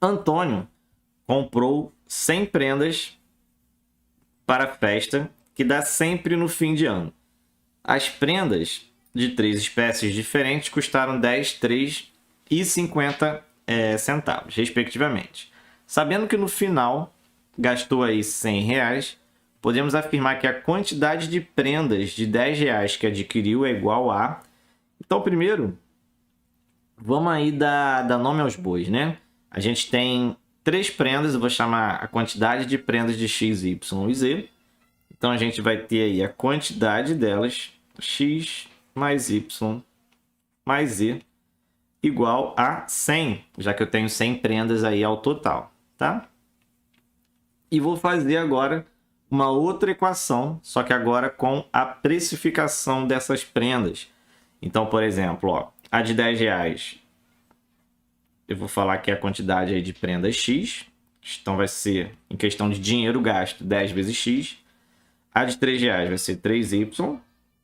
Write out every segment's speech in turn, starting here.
Antônio comprou 100 prendas para a festa, que dá sempre no fim de ano. As prendas de 3 espécies diferentes custaram 10, 3 e 50 centavos, respectivamente. Sabendo que no final gastou aí R$ 100, podemos afirmar que a quantidade de prendas de R$ 10 que adquiriu é igual a... Então, primeiro, vamos aí dar nome aos bois, né? A gente tem 3 prendas, eu vou chamar a quantidade de prendas de X, Y e Z. Então, a gente vai ter aí a quantidade delas, X mais Y mais Z, igual a 100, já que eu tenho 100 prendas aí ao total, tá? E vou fazer agora uma outra equação, só que agora com a precificação dessas prendas. Então, por exemplo, ó, a de R$ 10, eu vou falar que é a quantidade aí de prendas X. Então, vai ser, em questão de dinheiro gasto, 10 vezes X. A de R$ 3 vai ser 3Y,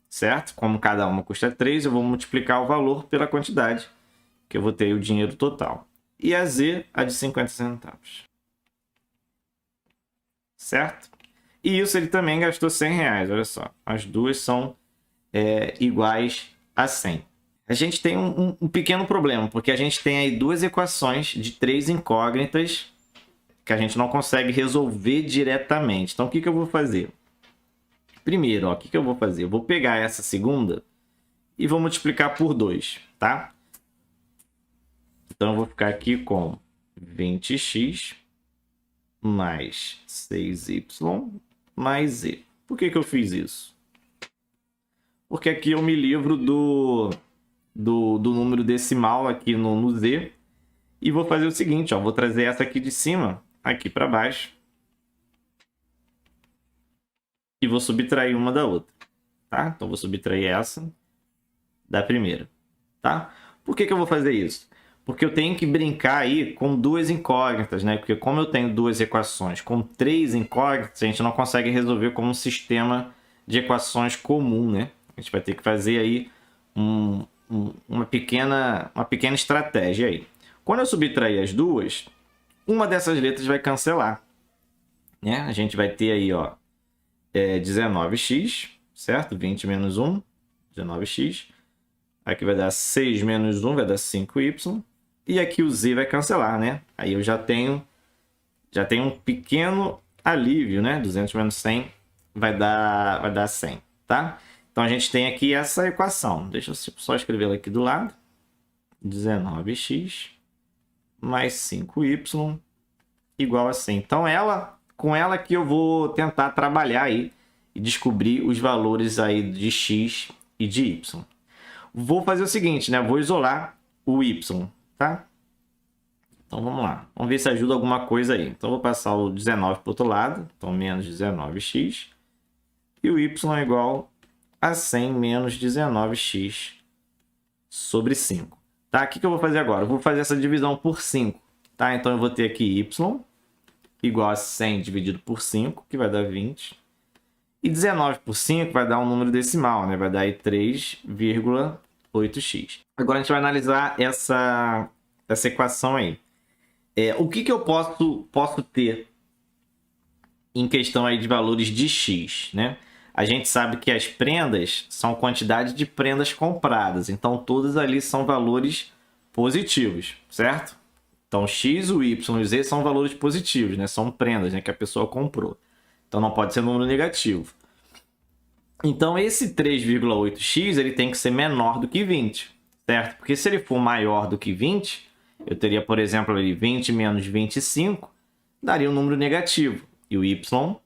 certo? Como cada uma custa 3, eu vou multiplicar o valor pela quantidade, que eu vou ter o dinheiro total. E a Z, a de 50 centavos. Certo? E isso ele também gastou R$ 100, olha só. As duas são iguais a 100. A gente tem um pequeno problema, porque a gente tem aí duas equações de 3 incógnitas que a gente não consegue resolver diretamente. Então, o que eu vou fazer? Primeiro, ó, o que eu vou fazer? Eu vou pegar essa segunda e vou multiplicar por 2, tá? Então, eu vou ficar aqui com 20x mais 6y mais z. Por que eu fiz isso? Porque aqui eu me livro do número decimal aqui no z. E vou fazer o seguinte, ó, vou trazer essa aqui de cima, aqui para baixo. E vou subtrair uma da outra, tá? Então, vou subtrair essa da primeira, tá? Por que eu vou fazer isso? Porque eu tenho que brincar aí com duas incógnitas, né? Porque como eu tenho duas equações com 3 incógnitas, a gente não consegue resolver como um sistema de equações comum, né? A gente vai ter que fazer aí uma pequena estratégia aí. Quando eu subtrair as duas, uma dessas letras vai cancelar, né? A gente vai ter aí, ó, 19x, certo? 20 menos 1, 19x. Aqui vai dar 6 menos 1, vai dar 5y. E aqui o z vai cancelar, né? Aí eu já tenho um pequeno alívio, né? 200 menos 100 vai dar 100, tá? Então, a gente tem aqui essa equação. Deixa eu só escrevê-la aqui do lado. 19x mais 5y igual a 100. Então, com ela que eu vou tentar trabalhar aí e descobrir os valores aí de x e de y. Vou fazer o seguinte, né? Vou isolar o y, tá? Então, vamos lá. Vamos ver se ajuda alguma coisa aí. Então, vou passar o 19 para o outro lado. Então, menos 19x. E o y é igual a 100 menos 19x sobre 5. Tá? O que eu vou fazer agora? Eu vou fazer essa divisão por 5. Tá? Então, eu vou ter aqui y igual a 100 dividido por 5, que vai dar 20. E 19 por 5 vai dar um número decimal, né? Vai dar aí 3,8x. Agora a gente vai analisar essa equação aí. O que eu posso ter em questão aí de valores de x, né? A gente sabe que as prendas são quantidade de prendas compradas. Então, todas ali são valores positivos, certo? Então, x, o y e o z são valores positivos, né? São prendas, né, que a pessoa comprou. Então, não pode ser número negativo. Então, esse 3,8x ele tem que ser menor do que 20, certo? Porque se ele for maior do que 20, eu teria, por exemplo, ali 20 menos 25, daria um número negativo. E o y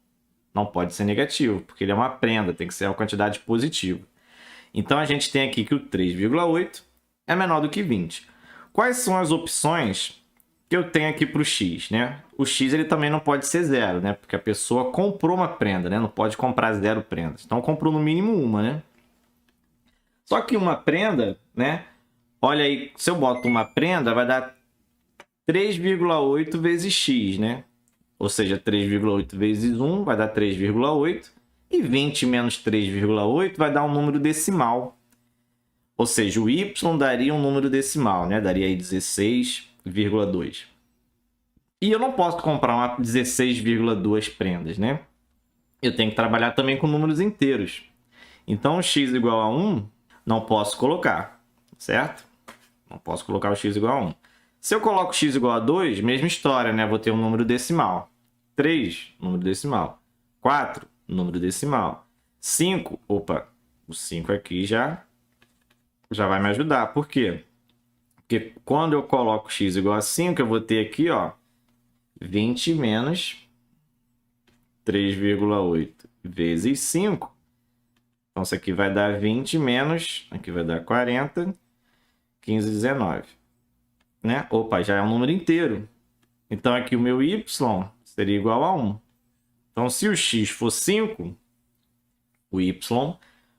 não pode ser negativo, porque ele é uma prenda, tem que ser uma quantidade positiva. Então, a gente tem aqui que o 3,8 é menor do que 20. Quais são as opções que eu tenho aqui para o x, né? O x ele também não pode ser zero, né? Porque a pessoa comprou uma prenda, né? Não pode comprar 0 prendas. Então, comprou no mínimo uma, né? Só que uma prenda, né? Olha aí, se eu boto uma prenda, vai dar 3,8 vezes x, né? Ou seja, 3,8 vezes 1 vai dar 3,8. E 20 menos 3,8 vai dar um número decimal. Ou seja, o y daria um número decimal, né? Daria aí 16,2. E eu não posso comprar uma 16,2 prendas, né? Eu tenho que trabalhar também com números inteiros. Então, x igual a 1, não posso colocar, certo? Não posso colocar o x igual a 1. Se eu coloco x igual a 2, mesma história, né? Vou ter um número decimal. 3, número decimal. 4, número decimal. 5, opa, o 5 aqui já vai me ajudar. Por quê? Porque quando eu coloco x igual a 5, eu vou ter aqui, ó, 20 menos 3,8 vezes 5. Então, isso aqui vai dar 20 menos, aqui vai dar 40, 15, 19. Né? Opa, já é um número inteiro. Então, aqui o meu y seria igual a 1. Então, se o x for 5, o y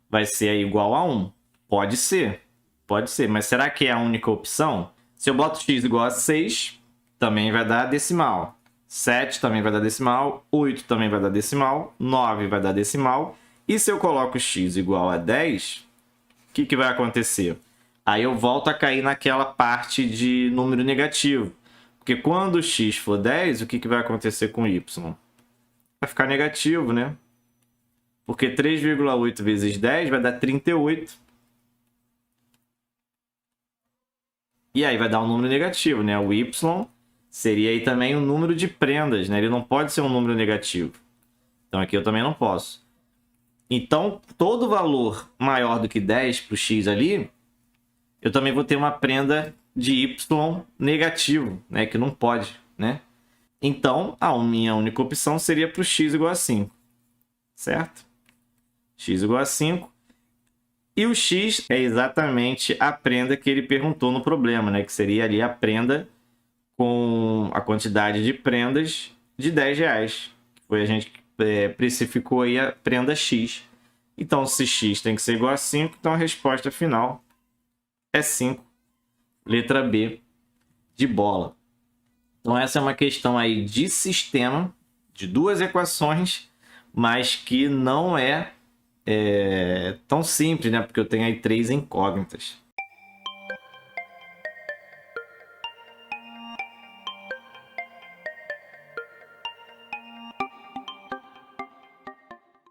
vai ser igual a 1. Pode ser, mas será que é a única opção? Se eu boto x igual a 6, também vai dar decimal. 7 também vai dar decimal, 8 também vai dar decimal, 9 vai dar decimal. E se eu coloco x igual a 10, o que vai acontecer? Aí eu volto a cair naquela parte de número negativo. Porque quando o x for 10, o que vai acontecer com y? Vai ficar negativo, né? Porque 3,8 vezes 10 vai dar 38. E aí vai dar um número negativo, né? O y seria aí também um número de prendas, né? Ele não pode ser um número negativo. Então aqui eu também não posso. Então, todo valor maior do que 10 para o x ali, eu também vou ter uma prenda de y negativo, né? Que não pode, né? Então, a minha única opção seria para o x igual a 5, certo? X igual a 5. E o x é exatamente a prenda que ele perguntou no problema, né? Que seria ali a prenda com a quantidade de prendas de R$10. Foi a gente precificou aí a prenda x. Então, se x tem que ser igual a 5, então a resposta final é 5. Letra B de bola. Então, essa é uma questão aí de sistema, de duas equações, mas que não é tão simples, né? Porque eu tenho aí 3 incógnitas.